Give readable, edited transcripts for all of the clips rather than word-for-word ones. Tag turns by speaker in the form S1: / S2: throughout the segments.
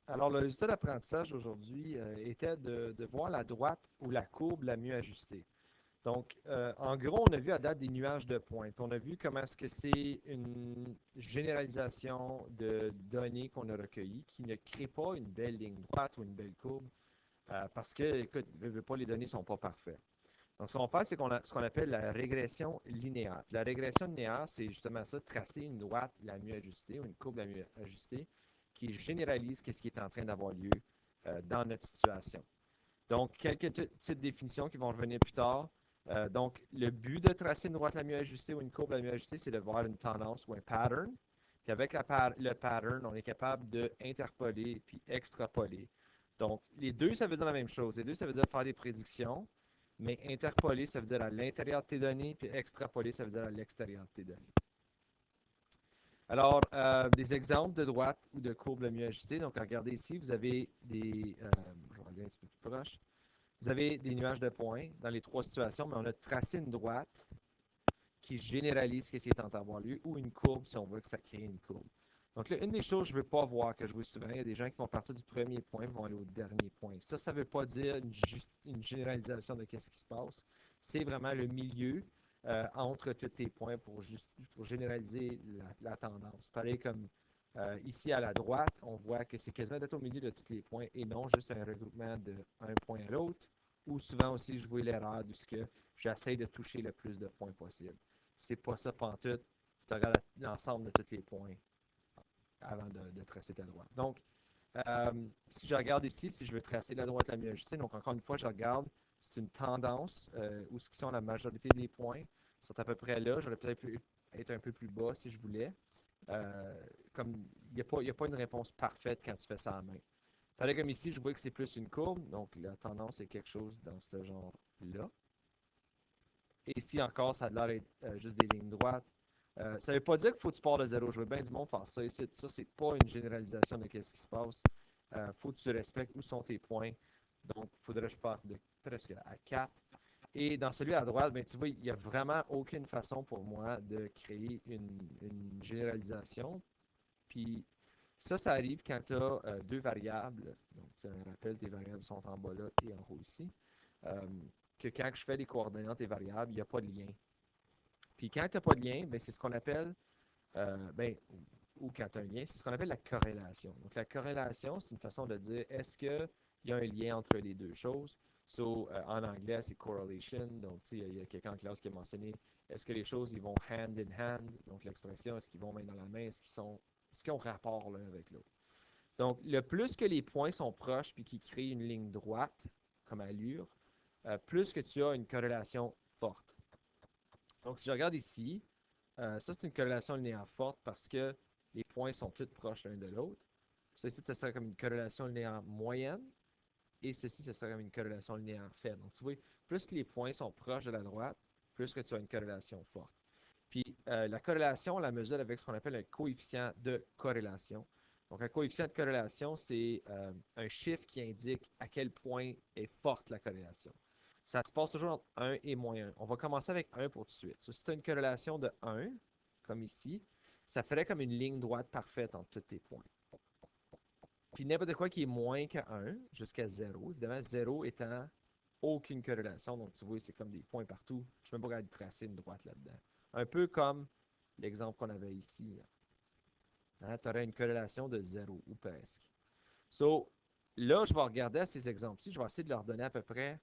S1: Alors, le résultat d'apprentissage aujourd'hui était de voir la droite ou la courbe la mieux ajustée. Donc, en gros, on a vu à date des nuages de points. Puis on a vu comment est-ce que c'est une généralisation de données qu'on a recueillies qui ne crée pas une belle ligne droite ou une belle courbe parce que, écoute, veux pas, les données ne sont pas parfaites. Donc, ce qu'on fait, c'est qu'on a ce qu'on appelle la régression linéaire. Puis la régression linéaire, c'est justement ça, tracer une droite la mieux ajustée ou une courbe la mieux ajustée qui généralise ce qui est en train d'avoir lieu dans notre situation. Donc, quelques petites définitions qui vont revenir plus tard. Donc, le but de tracer une droite la mieux ajustée ou une courbe la mieux ajustée, c'est de voir une tendance ou un pattern. Puis avec le pattern, on est capable d'interpoler puis extrapoler. Donc, les deux, ça veut dire la même chose. Les deux, ça veut dire faire des prédictions, mais interpoler, ça veut dire à l'intérieur de tes données, puis extrapoler, ça veut dire à l'extérieur de tes données. Alors, des exemples de droite ou de courbe la mieux ajustée. Donc, regardez ici, vous avez des. Je vais regarder un petit peu plus proche. Vous avez des nuages de points dans les trois situations, mais on a tracé une droite qui généralise ce qui est en train d'avoir lieu ou une courbe si on veut que ça crée une courbe. Donc là, une des choses que je ne veux pas voir, que je vois souvent, il y a des gens qui vont partir du premier point et vont aller au dernier point. Ça ne veut pas dire une généralisation de ce qui se passe. C'est vraiment le milieu entre tous tes points pour généraliser la tendance. Pareil comme ici à la droite, on voit que c'est quasiment d'être au milieu de tous les points et non juste un regroupement d'un point à l'autre. Ou souvent aussi, je vois l'erreur de ce que j'essaie de toucher le plus de points possible. C'est pas ça pantoute. Tu regardes l'ensemble de tous les points avant de tracer ta droite. Donc, si je regarde ici, si je veux tracer la droite la mieux ajustée, donc encore une fois, je regarde, c'est une tendance où ce qui sont la majorité des points sont à peu près là. J'aurais peut-être pu être un peu plus bas si je voulais. Comme il n'y a pas une réponse parfaite quand tu fais ça en main. Pareil comme ici, je vois que c'est plus une courbe, donc la tendance est quelque chose dans ce genre-là. Et ici encore, ça a l'air d'être juste des lignes droites. Ça ne veut pas dire qu'il faut que tu pars de zéro. Je veux bien du monde faire ça ici. Ça, c'est pas une généralisation de ce qui se passe. Il faut que tu respectes où sont tes points. Donc, il faudrait que je parte de presque à 4. Et dans celui à droite, ben, tu vois, il n'y a vraiment aucune façon pour moi de créer une généralisation. Puis ça arrive quand tu as deux variables. Donc, tu rappelles, tes variables sont en bas là et en haut ici. Euh, que quand je fais les coordonnées des variables, il n'y a pas de lien. Puis quand tu n'as pas de lien, ben, c'est ce qu'on appelle, ben, ou quand tu as un lien, c'est ce qu'on appelle la corrélation. Donc la corrélation, c'est une façon de dire est-ce qu'il y a un lien entre les deux choses. So, en anglais, c'est correlation. Donc, il y a quelqu'un en classe qui a mentionné est-ce que les choses ils vont hand in hand. Donc, l'expression, est-ce qu'ils vont main dans la main, est-ce qu'ils ont rapport l'un avec l'autre. Donc, le plus que les points sont proches puis qu'ils créent une ligne droite comme allure, plus que tu as une corrélation forte. Donc, si je regarde ici, ça, c'est une corrélation linéaire forte parce que les points sont tous proches l'un de l'autre. Ça ici, ça serait comme une corrélation linéaire moyenne. Et ceci, ça serait comme une corrélation linéaire faible. Donc, tu vois, plus que les points sont proches de la droite, plus que tu as une corrélation forte. Puis, la corrélation, on la mesure avec ce qu'on appelle un coefficient de corrélation. Donc, un coefficient de corrélation, c'est un chiffre qui indique à quel point est forte la corrélation. Ça se passe toujours entre 1 et moins 1. On va commencer avec 1 pour tout de suite. So, si tu as une corrélation de 1, comme ici, ça ferait comme une ligne droite parfaite entre tous tes points. Puis n'importe quoi qui est moins que 1 jusqu'à 0, évidemment, 0 étant aucune corrélation. Donc, tu vois, c'est comme des points partout. Je ne suis même pas capable de tracer une droite là-dedans. Un peu comme l'exemple qu'on avait ici. Hein, tu aurais une corrélation de 0 ou presque. So, là, je vais regarder à ces exemples-ci. Je vais essayer de leur donner à peu près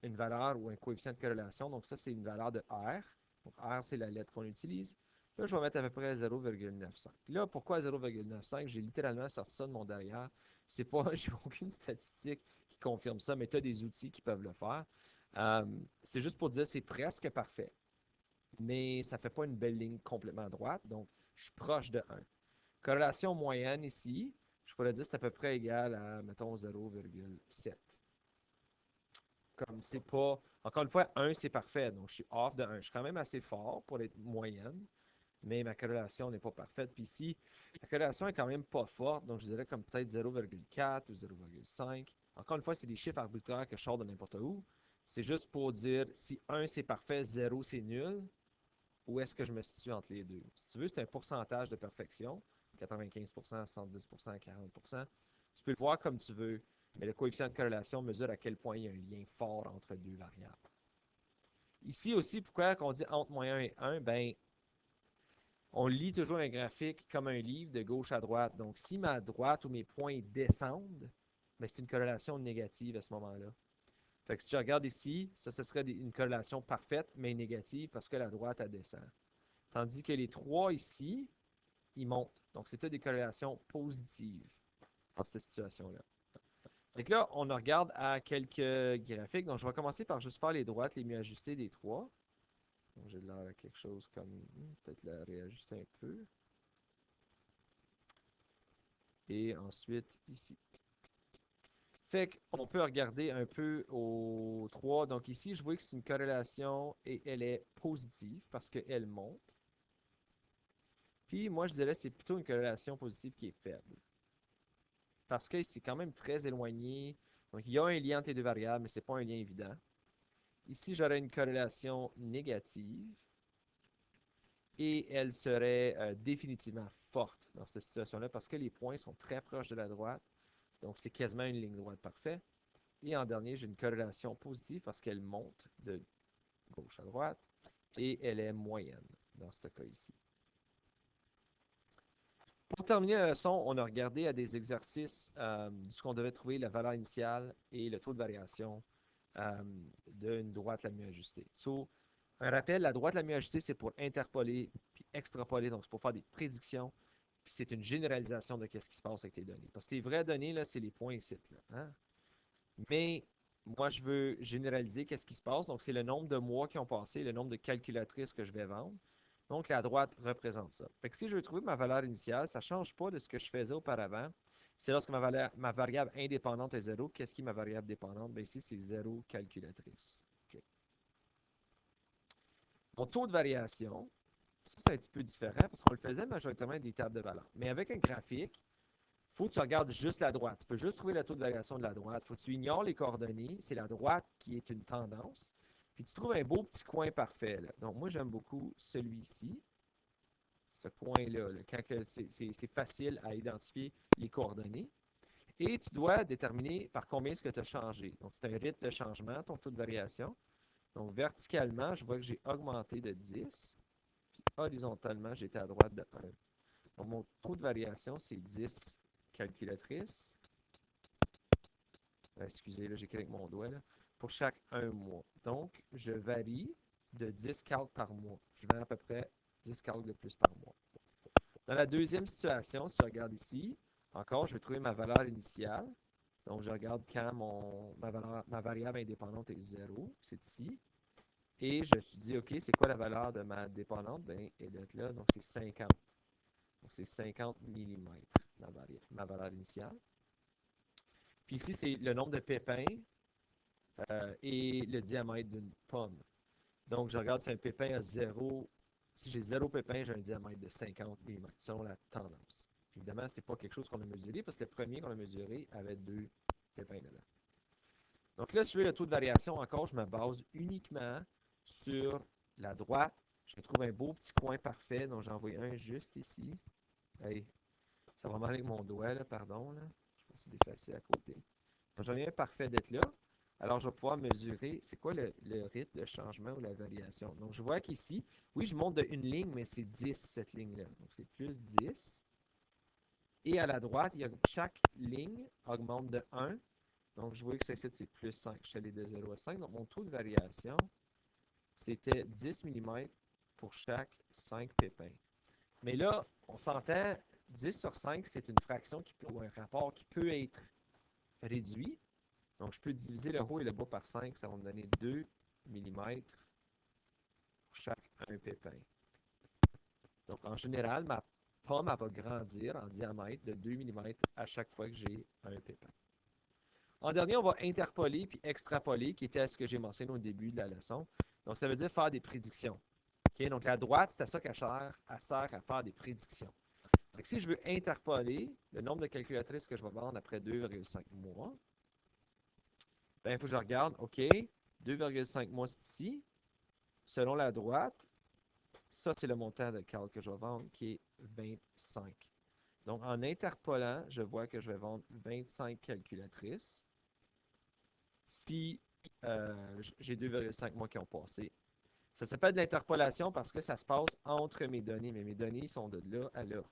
S1: une valeur ou un coefficient de corrélation. Donc, ça, c'est une valeur de R. Donc, R, c'est la lettre qu'on utilise. Là, je vais mettre à peu près 0,95. Là, pourquoi 0,95? J'ai littéralement sorti ça de mon derrière. C'est pas, j'ai aucune statistique qui confirme ça, mais tu as des outils qui peuvent le faire. C'est juste pour dire c'est presque parfait, mais ça ne fait pas une belle ligne complètement droite, donc je suis proche de 1. Corrélation moyenne ici, je pourrais dire c'est à peu près égal à, mettons, 0,7. Comme c'est pas. Encore une fois, 1, c'est parfait. Donc, je suis off de 1. Je suis quand même assez fort pour être moyenne, mais ma corrélation n'est pas parfaite. Puis ici, la corrélation est quand même pas forte. Donc, je dirais comme peut-être 0,4 ou 0,5. Encore une fois, c'est des chiffres arbitraires que je sors de n'importe où. C'est juste pour dire si 1, c'est parfait, 0, c'est nul. Où est-ce que je me situe entre les deux? Si tu veux, c'est un pourcentage de perfection. 95%, 70%, 40%. Tu peux le voir comme tu veux, mais le coefficient de corrélation mesure à quel point il y a un lien fort entre deux variables. Ici aussi, pourquoi on dit entre moins 1 et 1? Ben, on lit toujours un graphique comme un livre de gauche à droite. Donc, si ma droite ou mes points descendent, ben, c'est une corrélation négative à ce moment-là. Fait que si je regarde ici, ça, ce serait une corrélation parfaite, mais négative parce que la droite, elle descend. Tandis que les trois ici, ils montent. Donc, c'est toutes des corrélations positives dans cette situation-là. Donc là, on regarde à quelques graphiques. Donc, je vais commencer par juste faire les droites les mieux ajustées des trois. Donc, j'ai l'air à quelque chose comme... peut-être la réajuster un peu. Et ensuite, ici. Fait qu'on peut regarder un peu aux trois. Donc ici, je vois que c'est une corrélation et elle est positive parce qu'elle monte. Puis moi, je dirais que c'est plutôt une corrélation positive qui est faible. Parce que c'est quand même très éloigné. Donc il y a un lien entre les deux variables, mais ce n'est pas un lien évident. Ici, j'aurais une corrélation négative. Et elle serait définitivement forte dans cette situation-là parce que les points sont très proches de la droite. Donc c'est quasiment une ligne droite parfaite. Et en dernier, j'ai une corrélation positive parce qu'elle monte de gauche à droite et elle est moyenne dans ce cas ici. Pour terminer la leçon, on a regardé à des exercices ce qu'on devait trouver la valeur initiale et le taux de variation d'une droite la mieux ajustée. So, un rappel, la droite la mieux ajustée, c'est pour interpoler puis extrapoler, donc c'est pour faire des prédictions, puis c'est une généralisation de ce qui se passe avec tes données. Parce que les vraies données, là, c'est les points ici. Là, hein? Mais moi, je veux généraliser qu'est-ce qui se passe. Donc, c'est le nombre de mois qui ont passé, le nombre de calculatrices que je vais vendre. Donc, la droite représente ça. Fait que si je veux trouver ma valeur initiale, ça ne change pas de ce que je faisais auparavant. C'est lorsque ma variable indépendante est 0. Qu'est-ce qui est ma variable dépendante? Bien, ici, c'est 0 calculatrice. Okay. Mon taux de variation, ça, c'est un petit peu différent parce qu'on le faisait majoritairement avec des tables de valeur. Mais avec un graphique, il faut que tu regardes juste la droite. Tu peux juste trouver le taux de variation de la droite. Il faut que tu ignores les coordonnées. C'est la droite qui est une tendance. Puis tu trouves un beau petit coin parfait. Là. Donc, moi, j'aime beaucoup celui-ci. Ce coin-là, là, quand c'est facile à identifier les coordonnées. Et tu dois déterminer par combien est-ce que tu as changé. Donc, c'est un rythme de changement, ton taux de variation. Donc, verticalement, je vois que j'ai augmenté de 10. Puis horizontalement, j'étais à droite de 1. Donc, mon taux de variation, c'est 10 calculatrices. Excusez, là, j'écris avec mon doigt, là, pour chaque un mois. Donc, je varie de 10 calques par mois. Je vends à peu près 10 calques de plus par mois. Dans la deuxième situation, si je regarde ici, encore, je vais trouver ma valeur initiale. Donc, je regarde quand ma variable indépendante est 0, c'est ici. Et je dis, OK, c'est quoi la valeur de ma dépendante? Bien, elle est là, donc c'est 50. Donc, c'est 50 mm, ma valeur initiale. Puis ici, c'est le nombre de pépins et le diamètre d'une pomme. Donc, je regarde si un pépin a 0. Si j'ai 0 pépin, j'ai un diamètre de 50 mm, selon la tendance. Évidemment, ce n'est pas quelque chose qu'on a mesuré parce que le premier qu'on a mesuré avait 2 pépins dedans. Donc là, si je veux le taux de variation, encore, je me base uniquement sur la droite. Je trouve un beau petit coin parfait, donc j'en vois un juste ici. Hey, ça va mal avec mon doigt, là, pardon. Là. Je pense que c'est défacé à côté. J'en ai un parfait d'être là. Alors, je vais pouvoir mesurer, c'est quoi le rythme de changement ou la variation. Donc, je vois qu'ici, oui, je monte de une ligne, mais c'est 10, cette ligne-là. Donc, c'est plus 10. Et à la droite, chaque ligne augmente de 1. Donc, je vois que c'est plus 5. Je suis allé de 0 à 5. Donc, mon taux de variation, c'était 10 mm pour chaque 5 pépins. Mais là, on s'entend, 10 sur 5, c'est une fraction ou un rapport qui peut être réduit. Donc, je peux diviser le haut et le bas par 5, ça va me donner 2 mm pour chaque un pépin. Donc, en général, ma pomme elle va grandir en diamètre de 2 mm à chaque fois que j'ai un pépin. En dernier, on va interpoler puis extrapoler, qui était ce que j'ai mentionné au début de la leçon. Donc, ça veut dire faire des prédictions. Okay? Donc, la droite, c'est à ça qu'elle sert à faire des prédictions. Donc, si je veux interpoler le nombre de calculatrices que je vais vendre après 2,5 mois, ben, il faut que je regarde, OK, 2,5 mois, c'est ici. Selon la droite, ça, c'est le montant de calque que je vais vendre, qui est 25. Donc, en interpolant, je vois que je vais vendre 25 calculatrices. Si j'ai 2,5 mois qui ont passé, ça s'appelle de l'interpolation parce que ça se passe entre mes données, mais mes données sont de là à là.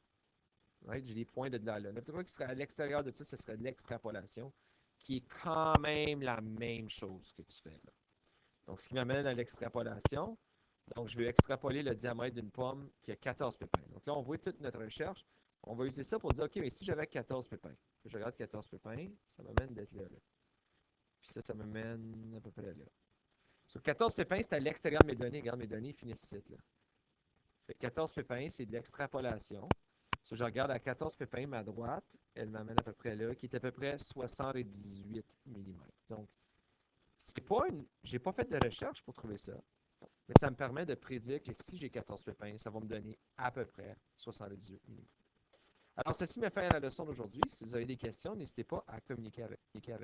S1: Right? J'ai des points de là à là. N'importe quoi qui serait à l'extérieur de ça, ce serait de l'extrapolation, qui est quand même la même chose que tu fais là. Donc, ce qui m'amène à l'extrapolation. Donc, je vais extrapoler le diamètre d'une pomme qui a 14 pépins. Donc là, on voit toute notre recherche. On va utiliser ça pour dire, OK, mais si j'avais 14 pépins, je regarde 14 pépins, ça m'amène d'être là. Puis ça m'amène à peu près là. Sur 14 pépins, c'est à l'extérieur de mes données. Regarde, mes données finissent ici. Là. Fait que 14 pépins, c'est de l'extrapolation. So, je regarde à 14 pépins, ma droite, elle m'amène à peu près là, qui est à peu près 78 mm. Donc, c'est pas une. J'ai pas fait de recherche pour trouver ça. Mais ça me permet de prédire que si j'ai 14 pépins, ça va me donner à peu près 78 mm. Alors, ceci met fin à la leçon d'aujourd'hui. Si vous avez des questions, n'hésitez pas à communiquer avec